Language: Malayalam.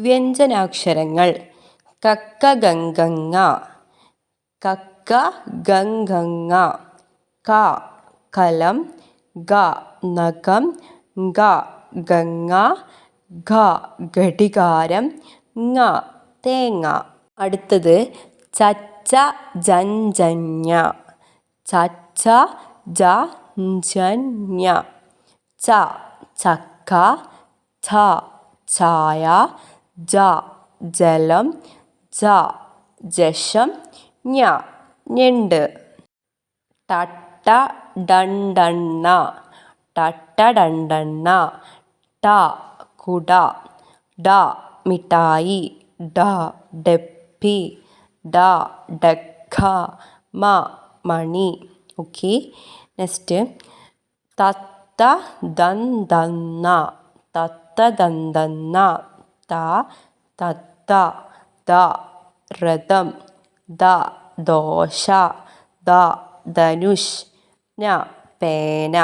വ്യഞ്ജനാക്ഷരങ്ങൾ കക്ക ഗംഗങ്ങ, കക്ക ഗംഗങ്ങ. ക കലം, ഗ നഖം, ഗ ഗംഗ, ഘ ഘടികാരം, ങ തേങ്ങ. അടുത്തത് ചച്ച ജഞ്ചഞ്ഞ, ചച്ച ജഞ്ചഞ്ഞ. ച ചക്ക, ഛ ഛായ, ജ ജലം, ജ ജശം, ഞ ഞണ്ട്. ടട്ട ഡണ്ടണ്ണ, ടട്ട ഡണ്ടണ്ണ. ട കുട, ഡ മിഠായി, ഡ ഡപ്പി, ഡ ഡക്ക, മ മണി. ഓക്കെ, നെക്സ്റ്റ് തത്ത ദന്തന്ന, തത്ത ദന്തന്ന. ത തത്ത, ദ രഥം, ദ ദോശ, ദ ധനുഷ്, ന പേന.